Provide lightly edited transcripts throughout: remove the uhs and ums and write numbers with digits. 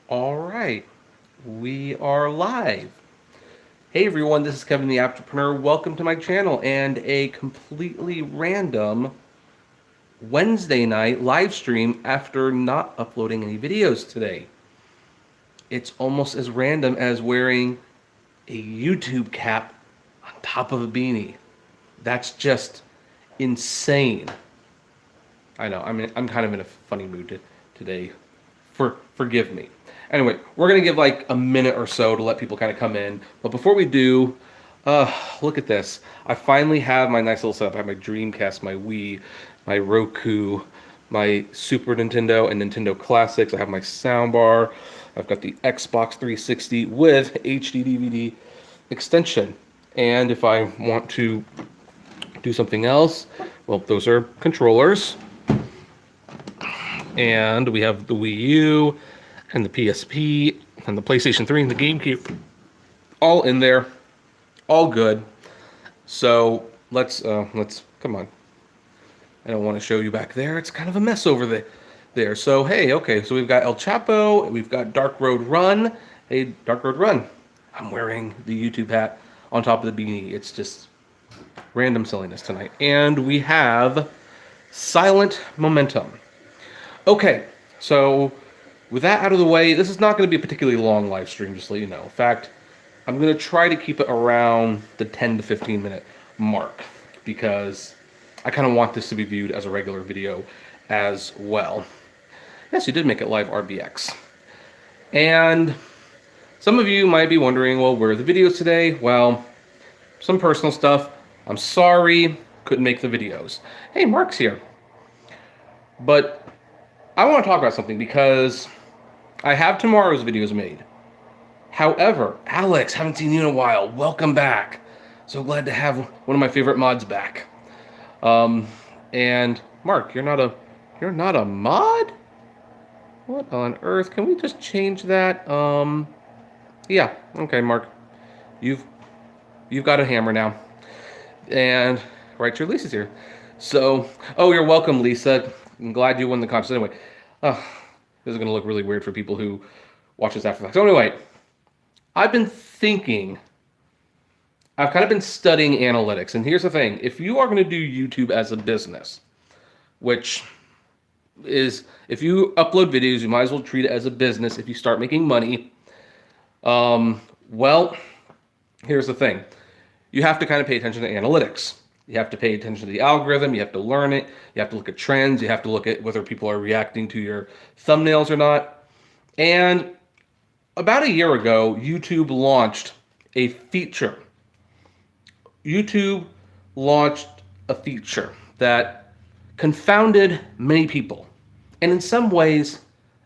All right, we are live. Hey everyone, this is Kevin the Apptrepreneur. Welcome to my channel and a completely random Wednesday night live stream after not uploading any videos today. It's almost as random as wearing a YouTube cap on top of a beanie. That's just insane. I know, I'm kind of in a funny mood today. Forgive me. Anyway, we're gonna give like a minute or so to let people kind of come in. But before we do, look at this. I finally have my nice little setup. I have my Dreamcast, my Wii, my Roku, my Super Nintendo and Nintendo Classics. I have my soundbar. I've got the Xbox 360 with HD DVD extension. And if I want to do something else, well, those are controllers. And we have the Wii U and the PSP and the PlayStation 3 and the GameCube all in there, all good. So let's come on. I don't want to show you back there. It's kind of a mess over there. So hey, okay. So we've got El Chapo, we've got Dark Road Run. Hey, Dark Road Run. I'm wearing the YouTube hat on top of the beanie. It's just random silliness tonight. And we have Silent Momentum. Okay, so with that out of the way, this is not going to be a particularly long live stream, just to let you know. In fact, I'm going to try to keep it around the 10 to 15 minute mark because I kind of want this to be viewed as a regular video as well. Yes, you did make it live RBX. And some of you might be wondering, well, where are the videos today? Well, some personal stuff. I'm sorry, couldn't make the videos. Hey, Mark's here. But I want to talk about something because I have tomorrow's videos made. However, Alex, haven't seen you in a while. Welcome back. So glad to have one of my favorite mods back. And Mark, you're not a mod? What on earth? Can we just change that? Yeah. Okay, Mark. You've got a hammer now. And right, your Lisa's here. So, oh, you're welcome, Lisa. I'm glad you won the contest. Anyway, this is going to look really weird for people who watch this after the fact. So anyway, I've kind of been studying analytics. And here's the thing. If you are going to do YouTube as a business, which is, if you upload videos, you might as well treat it as a business if you start making money. Well, here's the thing. You have to kind of pay attention to analytics. You have to pay attention to the algorithm. You have to learn it. You have to look at trends. You have to look at whether people are reacting to your thumbnails or not. And about a year ago, YouTube launched a feature. YouTube launched a feature that confounded many people. And in some ways,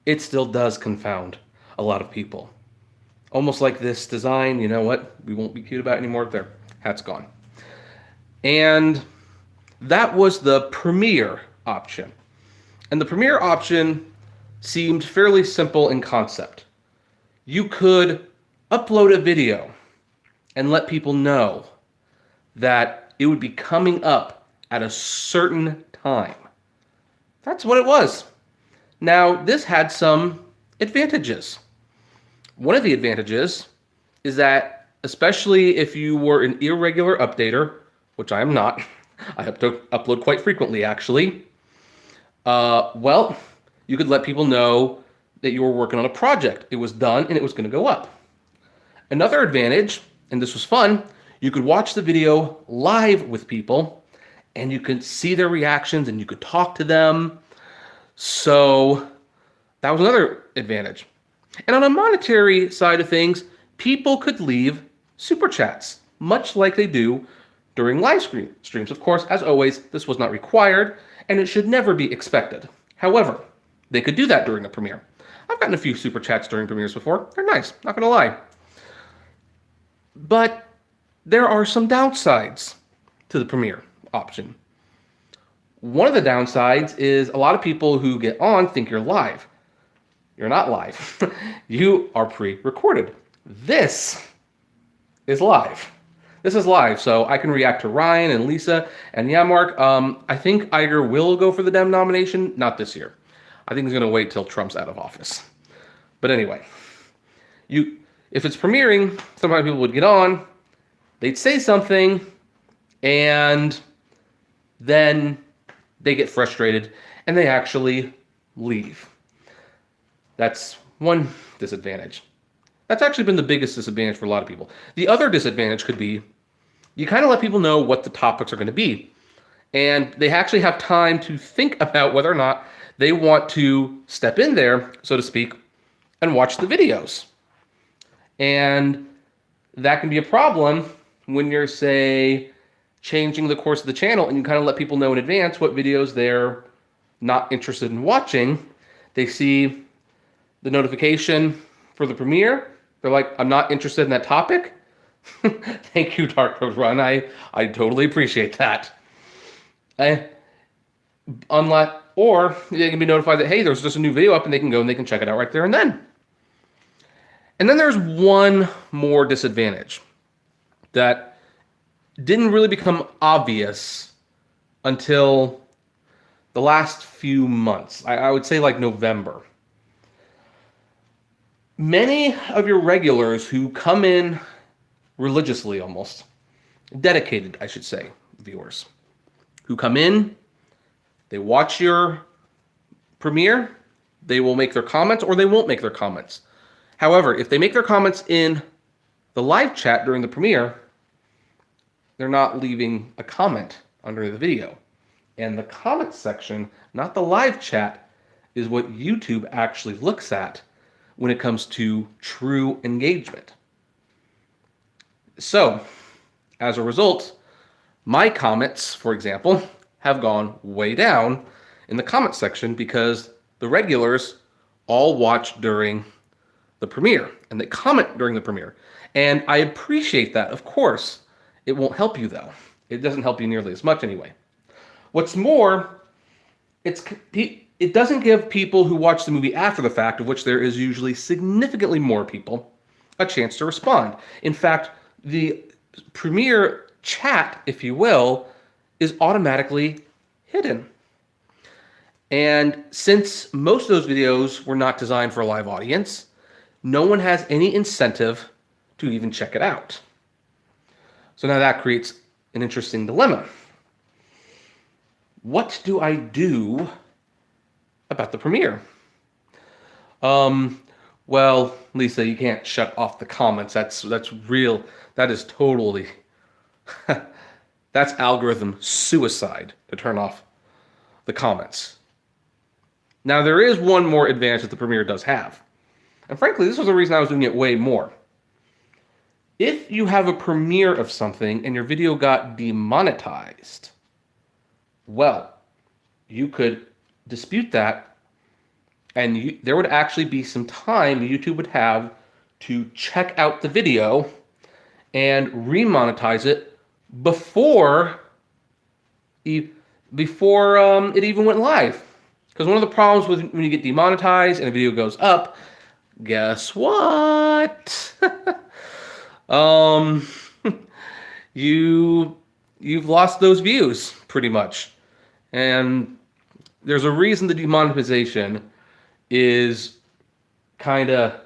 it still does confound a lot of people. Almost like this design, you know what? We won't be cute about it anymore. Their hat's gone. And that was the Premiere option. And the Premiere option seemed fairly simple in concept. You could upload a video and let people know that it would be coming up at a certain time. That's what it was. Now, this had some advantages. One of the advantages is that, especially if you were an irregular updater, which I am not. I have to upload quite frequently, actually. Well, you could let people know that you were working on a project. It was done and it was going to go up. Another advantage, and this was fun, you could watch the video live with people and you could see their reactions and you could talk to them. So that was another advantage. And on a monetary side of things, people could leave super chats, much like they do during live streams. Of course, as always, this was not required, and it should never be expected. However, they could do that during the premiere. I've gotten a few super chats during premieres before. They're nice, not going to lie. But there are some downsides to the premiere option. One of the downsides is a lot of people who get on think you're live. You're not live. You are pre-recorded. This is live. This is live, so I can react to Ryan and Lisa. And yeah, Mark, I think Iger will go for the Dem nomination. Not this year. I think he's going to wait till Trump's out of office. But anyway, if it's premiering, sometimes people would get on, they'd say something, and then they get frustrated and they actually leave. That's one disadvantage. That's actually been the biggest disadvantage for a lot of people. The other disadvantage could be you kind of let people know what the topics are going to be. And they actually have time to think about whether or not they want to step in there, so to speak, and watch the videos. And that can be a problem when you're, say, changing the course of the channel and you kind of let people know in advance what videos they're not interested in watching. They see the notification for the premiere. They're like, I'm not interested in that topic. Thank you, Dark Road Run. I totally appreciate that. Or they can be notified that, hey, there's just a new video up, and they can go and they can check it out right there and then. And then there's one more disadvantage that didn't really become obvious until the last few months. I would say like November. Many of your regulars who come in religiously, almost dedicated, I should say, viewers who come in, they watch your premiere, they will make their comments or they won't make their comments. However, if they make their comments in the live chat during the premiere, they're not leaving a comment under the video. And the comment section, not the live chat, is what YouTube actually looks at when it comes to true engagement. So, as a result, my comments, for example, have gone way down in the comment section because the regulars all watch during the premiere and they comment during the premiere. And I appreciate that, of course. It won't help you though. It doesn't help you nearly as much anyway. What's more, it doesn't give people who watch the movie after the fact, of which there is usually significantly more people, a chance to respond. In fact, the premiere chat, if you will, is automatically hidden. And since most of those videos were not designed for a live audience, no one has any incentive to even check it out. So now that creates an interesting dilemma. What do I do about the premiere? Well, Lisa, you can't shut off the comments. That's real. That is totally, that's algorithm suicide to turn off the comments. Now, there is one more advantage that the premiere does have. And frankly, this was the reason I was doing it way more. If you have a premiere of something and your video got demonetized, well, you could dispute that, and there would actually be some time YouTube would have to check out the video and remonetize it before it even went live. Because one of the problems with when you get demonetized and a video goes up, guess what? You've lost those views pretty much. And there's a reason the demonetization is kind of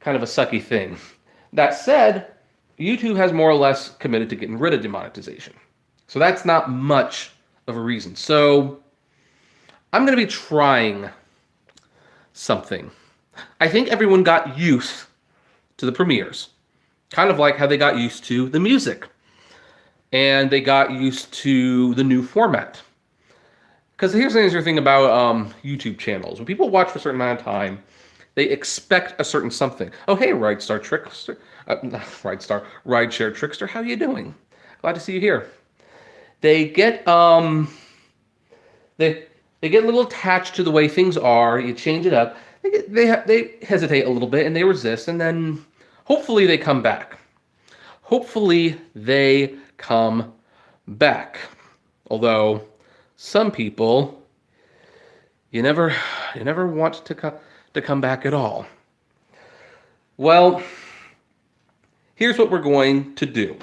a sucky thing. That said, YouTube has more or less committed to getting rid of demonetization. So that's not much of a reason. So I'm going to be trying something. I think everyone got used to the premieres, kind of like how they got used to the music, and they got used to the new format. Because here's the interesting thing about YouTube channels. When people watch for a certain amount of time, they expect a certain something. Oh, hey, Rideshare Trickster, how are you doing? Glad to see you here. They get they get a little attached to the way things are. You change it up. They hesitate a little bit and they resist, and then hopefully they come back. Hopefully they come back. Although some people, you never want to come back at all. Well, here's what we're going to do.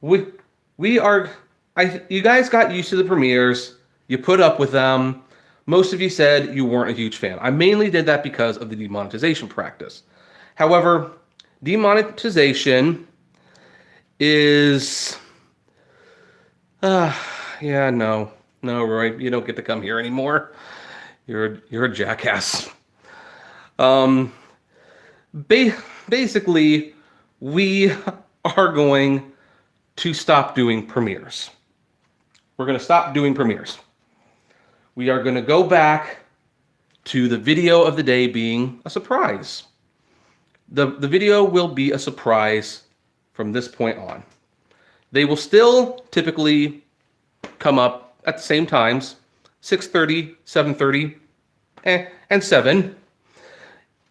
You guys got used to the premieres. You put up with them. most of you said you weren't a huge fan. I mainly did that because of the demonetization practice. However, demonetization is, no, Roy, you don't get to come here anymore. You're a jackass. Basically, we are going to stop doing premieres. We're going to stop doing premieres. We are going to go back to the video of the day being a surprise. The video will be a surprise from this point on. They will still typically come up at the same times, 6:30, 7:30, and 7.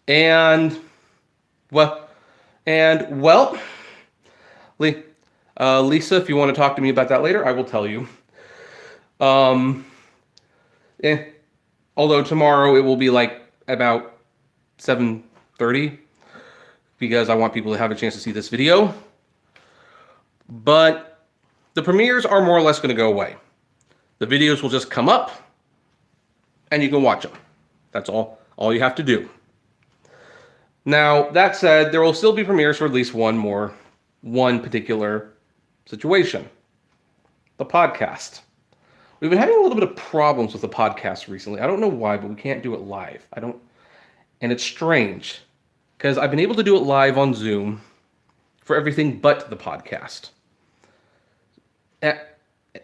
And Lisa, if you want to talk to me about that later, I will tell you. Although tomorrow it will be like about 7:30 because I want people to have a chance to see this video. But the premieres are more or less going to go away. The videos will just come up and you can watch them. That's all you have to do. Now, that said, there will still be premieres for at least one particular situation. The podcast. We've been having a little bit of problems with the podcast recently. I don't know why, but we can't do it live. And it's strange because I've been able to do it live on Zoom for everything but the podcast.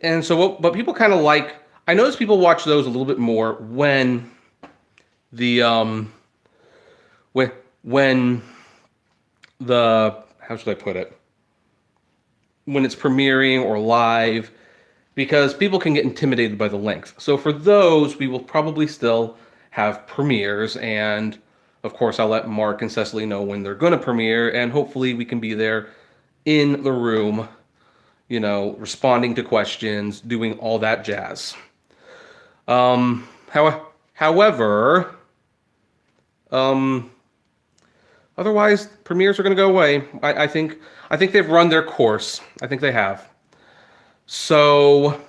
And so what people kind of like, I notice people watch those a little bit more when the how should I put it? When it's premiering or live, because people can get intimidated by the length. So for those, we will probably still have premieres, and of course I'll let Mark and Cecily know when they're going to premiere, and hopefully we can be there in the room, responding to questions, doing all that jazz. However, otherwise premieres are going to go away. I think they've run their course. I think they have. So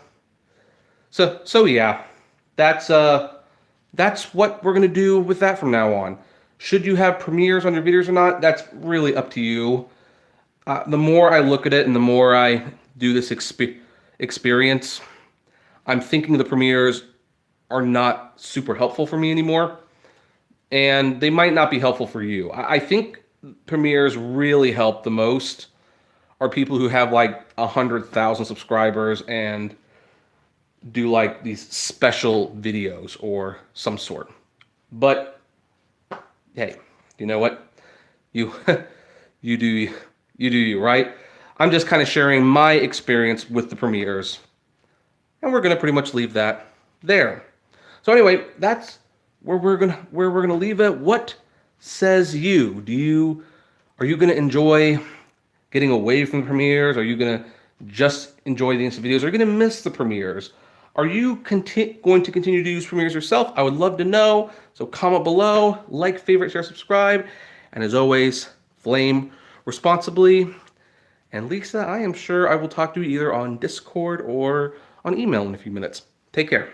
yeah, that's what we're going to do with that from now on. Should you have premieres on your videos or not? That's really up to you. The more I look at it and the more I do this experience, I'm thinking the premieres are not super helpful for me anymore, and they might not be helpful for you. I think premieres really help the most are people who have like 100,000 subscribers and do like these special videos or some sort. But hey, you know what? You do you, right? I'm just kind of sharing my experience with the premieres, and we're gonna pretty much leave that there. So anyway, that's where we're gonna leave it. What says you? Are you gonna enjoy getting away from the premieres? Are you gonna just enjoy the instant videos? Are you gonna miss the premieres? Are you going to continue to use premieres yourself? I would love to know. So comment below, like, favorite, share, subscribe, and as always, flame responsibly. And Lisa, I am sure I will talk to you either on Discord or on email in a few minutes. Take care.